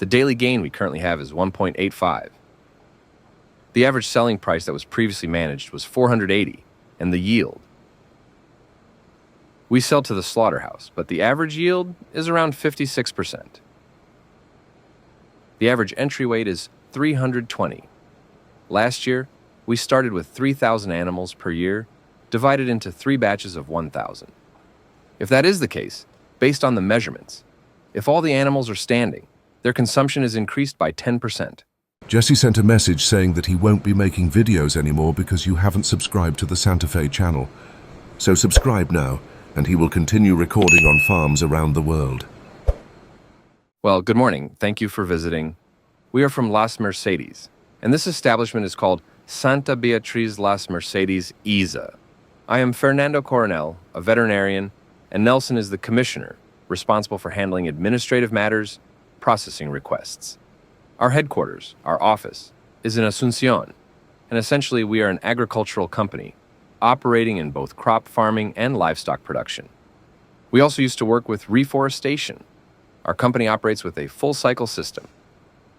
The daily gain we currently have is 1.85. The average selling price that was previously managed was 480, and the yield. We sell to the slaughterhouse, but the average yield is around 56%. The average entry weight is 320. Last year, we started with 3,000 animals per year, divided into 3 batches of 1,000. If that is the case, based on the measurements, if all the animals are standing, their consumption is increased by 10%. Jesse sent a message saying that he won't be making videos anymore because you haven't subscribed to the Santa Fe channel. So subscribe now, and he will continue recording on farms around the world. Well, good morning. Thank you for visiting. We are from Las Mercedes, and this establishment is called Santa Beatriz Las Mercedes ISA. I am Fernando Coronel, a veterinarian, and Nelson is the commissioner, responsible for handling administrative matters, processing requests. Our headquarters, our office, is in Asunción, and essentially we are an agricultural company, operating in both crop farming and livestock production. We also used to work with reforestation. Our company operates with a full-cycle system.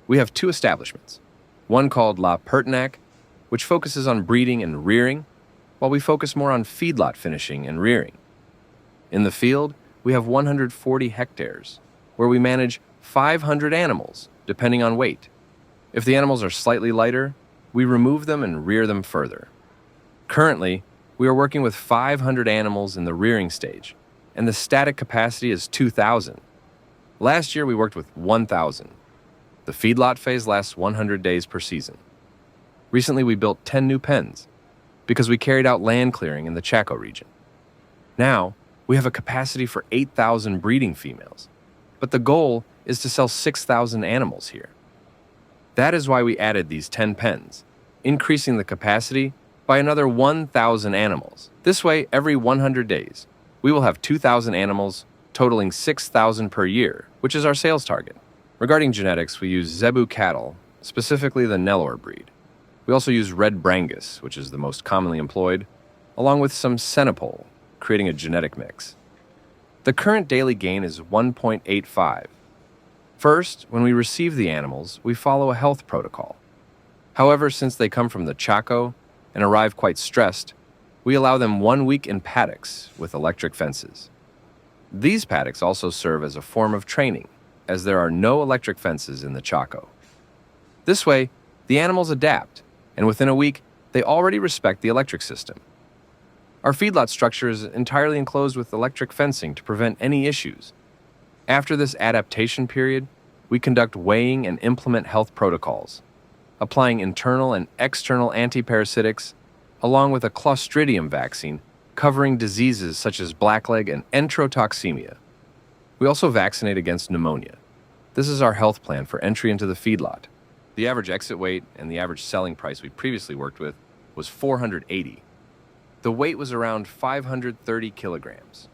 We have 2 establishments, one called La Pertinac, which focuses on breeding and rearing, while we focus more on feedlot finishing and rearing. In the field, we have 140 hectares, where we manage 500 animals, depending on weight. If the animals are slightly lighter, we remove them and rear them further. Currently, we are working with 500 animals in the rearing stage, and the static capacity is 2,000. Last year, we worked with 1,000. The feedlot phase lasts 100 days per season. Recently, we built 10 new pens because we carried out land clearing in the Chaco region. Now, we have a capacity for 8,000 breeding females, but the goal is to sell 6,000 animals here. That is why we added these 10 pens, increasing the capacity by another 1,000 animals. This way, every 100 days, we will have 2,000 animals, totaling 6,000 per year, which is our sales target. Regarding genetics, we use Zebu cattle, specifically the Nelore breed. We also use Red Brangus, which is the most commonly employed, along with some Senepol, creating a genetic mix. The current daily gain is 1.85. First, when we receive the animals, we follow a health protocol. However, since they come from the Chaco and arrive quite stressed, we allow them 1 week in paddocks with electric fences. These paddocks also serve as a form of training, as there are no electric fences in the Chaco. This way, the animals adapt, and within a week, they already respect the electric system. Our feedlot structure is entirely enclosed with electric fencing to prevent any issues. After this adaptation period, we conduct weighing and implement health protocols, applying internal and external antiparasitics, along with a Clostridium vaccine covering diseases such as blackleg and enterotoxemia. We also vaccinate against pneumonia. This is our health plan for entry into the feedlot. The average exit weight and the average selling price we previously worked with was 480. The weight was around 530 kilograms.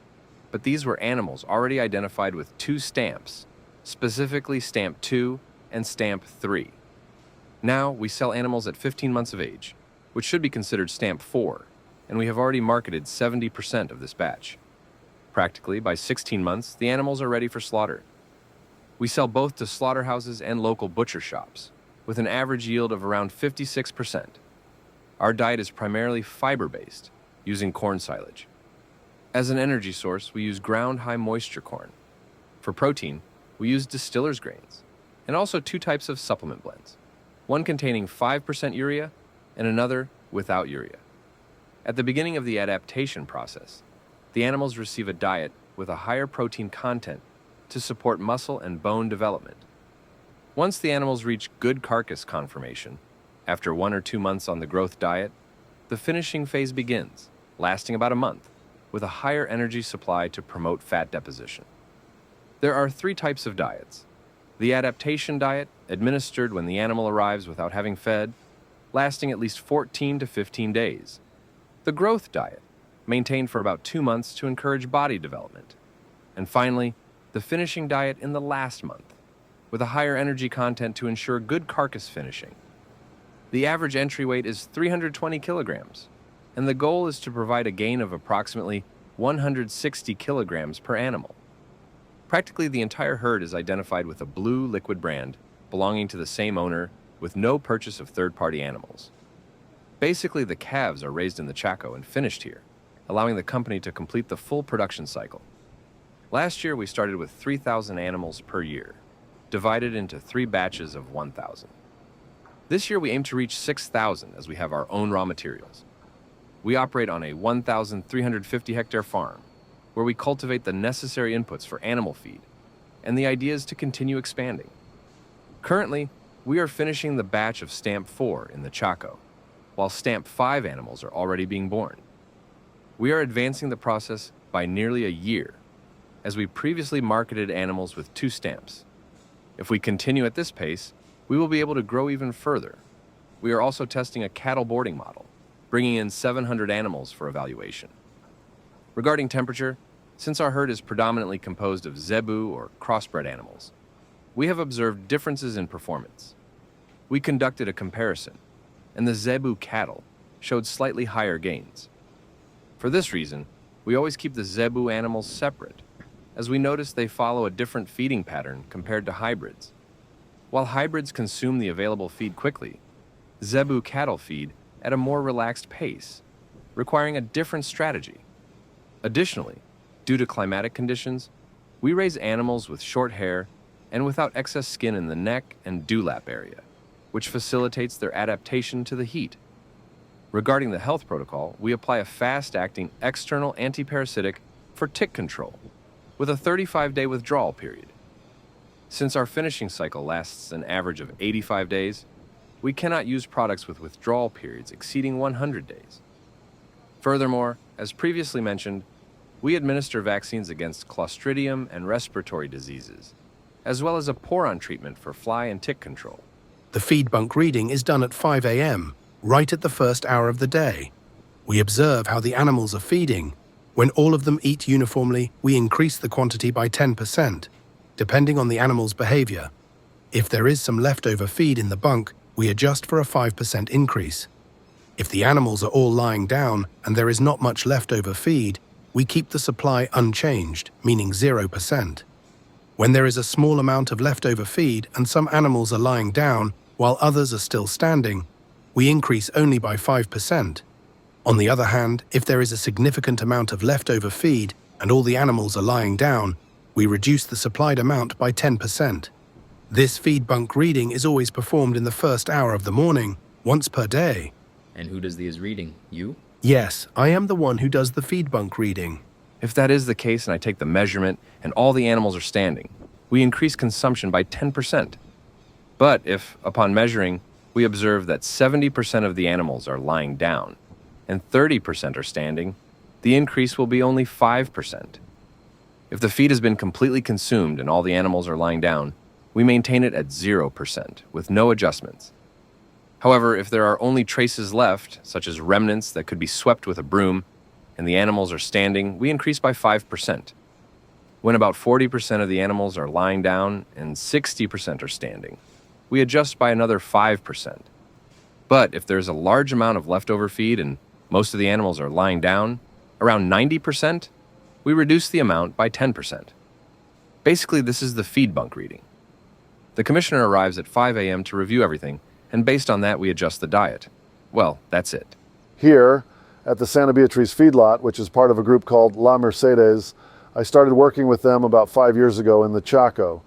But these were animals already identified with 2 stamps, specifically Stamp 2 and Stamp 3. Now, we sell animals at 15 months of age, which should be considered Stamp 4, and we have already marketed 70% of this batch. Practically, by 16 months, the animals are ready for slaughter. We sell both to slaughterhouses and local butcher shops, with an average yield of around 56%. Our diet is primarily fiber-based, using corn silage. As an energy source, we use ground high moisture corn. For protein, we use distiller's grains, and also 2 types of supplement blends, one containing 5% urea and another without urea. At the beginning of the adaptation process, the animals receive a diet with a higher protein content to support muscle and bone development. Once the animals reach good carcass conformation, after 1 or 2 months on the growth diet, the finishing phase begins, lasting about a month, with a higher energy supply to promote fat deposition. There are 3 types of diets. The adaptation diet, administered when the animal arrives without having fed, lasting at least 14 to 15 days. The growth diet, maintained for about 2 months to encourage body development. And finally, the finishing diet in the last month, with a higher energy content to ensure good carcass finishing. The average entry weight is 320 kilograms, and the goal is to provide a gain of approximately 160 kilograms per animal. Practically the entire herd is identified with a blue liquid brand belonging to the same owner with no purchase of third-party animals. Basically, the calves are raised in the Chaco and finished here, allowing the company to complete the full production cycle. Last year, we started with 3,000 animals per year, divided into 3 batches of 1,000. This year, we aim to reach 6,000 as we have our own raw materials. We operate on a 1,350-hectare farm, where we cultivate the necessary inputs for animal feed, and the idea is to continue expanding. Currently, we are finishing the batch of Stamp 4 in the Chaco, while Stamp 5 animals are already being born. We are advancing the process by nearly a year, as we previously marketed animals with 2 stamps. If we continue at this pace, we will be able to grow even further. We are also testing a cattle boarding model, bringing in 700 animals for evaluation. Regarding temperature, since our herd is predominantly composed of zebu or crossbred animals, we have observed differences in performance. We conducted a comparison, and the zebu cattle showed slightly higher gains. For this reason, we always keep the zebu animals separate, as we notice they follow a different feeding pattern compared to hybrids. While hybrids consume the available feed quickly, zebu cattle feed at a more relaxed pace, requiring a different strategy. Additionally, due to climatic conditions, we raise animals with short hair and without excess skin in the neck and dewlap area, which facilitates their adaptation to the heat. Regarding the health protocol, we apply a fast-acting external antiparasitic for tick control, with a 35-day withdrawal period. Since our finishing cycle lasts an average of 85 days, we cannot use products with withdrawal periods exceeding 100 days. Furthermore, as previously mentioned, we administer vaccines against Clostridium and respiratory diseases, as well as a poron treatment for fly and tick control. The feed bunk reading is done at 5 a.m., right at the first hour of the day. We observe how the animals are feeding. When all of them eat uniformly, we increase the quantity by 10%, depending on the animal's behavior. If there is some leftover feed in the bunk, we adjust for a 5% increase. If the animals are all lying down and there is not much leftover feed, we keep the supply unchanged, meaning 0%. When there is a small amount of leftover feed and some animals are lying down while others are still standing, we increase only by 5%. On the other hand, if there is a significant amount of leftover feed and all the animals are lying down, we reduce the supplied amount by 10%. This feed bunk reading is always performed in the first hour of the morning, once per day. And who does these reading? You? Yes, I am the one who does the feed bunk reading. If that is the case and I take the measurement and all the animals are standing, we increase consumption by 10%. But if, upon measuring, we observe that 70% of the animals are lying down and 30% are standing, the increase will be only 5%. If the feed has been completely consumed and all the animals are lying down, we maintain it at 0% with no adjustments. However, if there are only traces left, such as remnants that could be swept with a broom, and the animals are standing, we increase by 5%. When about 40% of the animals are lying down and 60% are standing, we adjust by another 5%. But if there's a large amount of leftover feed and most of the animals are lying down, around 90%, we reduce the amount by 10%. Basically, this is the feed bunk reading. The commissioner arrives at 5 a.m. to review everything, and based on that, we adjust the diet. Well, that's it. Here, at the Santa Beatriz feedlot, which is part of a group called Las Mercedes, I started working with them about 5 years ago in the Chaco.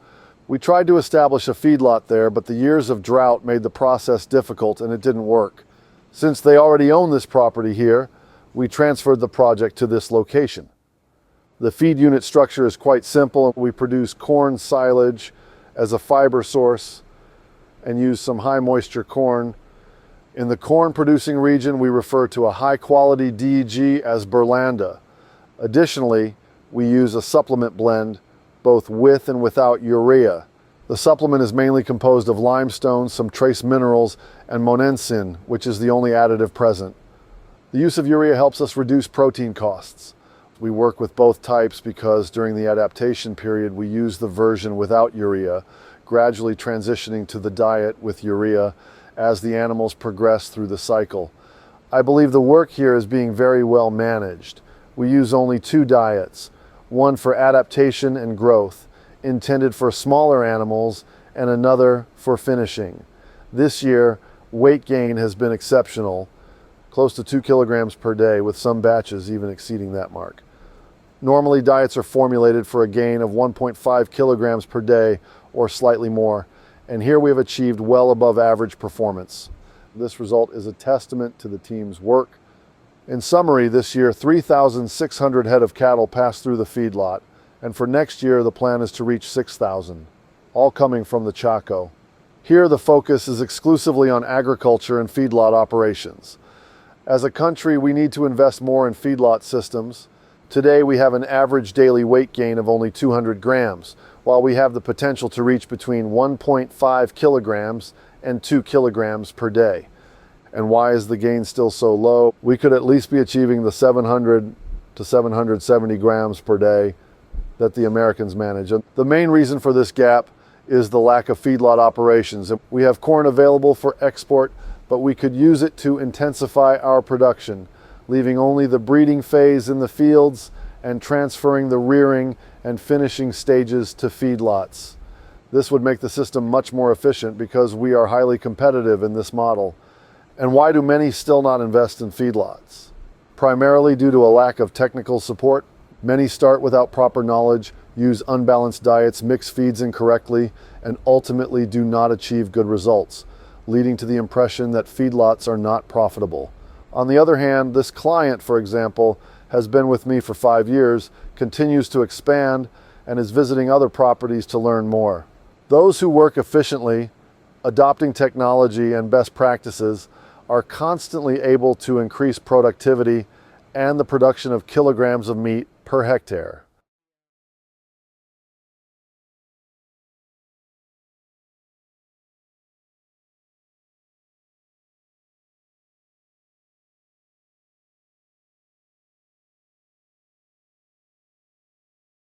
We tried to establish a feedlot there, but the years of drought made the process difficult and it didn't work. Since they already own this property here, we transferred the project to this location. The feed unit structure is quite simple. We produce corn silage as a fiber source and use some high moisture corn. In the corn producing region, we refer to a high quality DEG as Berlanda. Additionally, we use a supplement blend both with and without urea. The supplement is mainly composed of limestone, some trace minerals, and monensin, which is the only additive present. The use of urea helps us reduce protein costs. We work with both types because during the adaptation period we use the version without urea, gradually transitioning to the diet with urea as the animals progress through the cycle. I believe the work here is being very well managed. We use only 2 diets, one for adaptation and growth, intended for smaller animals and another for finishing. This year, weight gain has been exceptional, close to 2 kilograms per day, with some batches even exceeding that mark. Normally, diets are formulated for a gain of 1.5 kilograms per day or slightly more, and here we have achieved well above average performance. This result is a testament to the team's work. In summary, this year, 3,600 head of cattle passed through the feedlot, and for next year, the plan is to reach 6,000, all coming from the Chaco. Here, the focus is exclusively on agriculture and feedlot operations. As a country, we need to invest more in feedlot systems. Today, we have an average daily weight gain of only 200 grams, while we have the potential to reach between 1.5 kilograms and 2 kilograms per day. And why is the gain still so low? We could at least be achieving the 700 to 770 grams per day that the Americans manage. And the main reason for this gap is the lack of feedlot operations. We have corn available for export, but we could use it to intensify our production, leaving only the breeding phase in the fields and transferring the rearing and finishing stages to feedlots. This would make the system much more efficient because we are highly competitive in this model. And why do many still not invest in feedlots? Primarily due to a lack of technical support. Many start without proper knowledge, use unbalanced diets, mix feeds incorrectly, and ultimately do not achieve good results, leading to the impression that feedlots are not profitable. On the other hand, this client, for example, has been with me for 5 years, continues to expand, and is visiting other properties to learn more. Those who work efficiently, adopting technology and best practices, are constantly able to increase productivity and the production of kilograms of meat per hectare.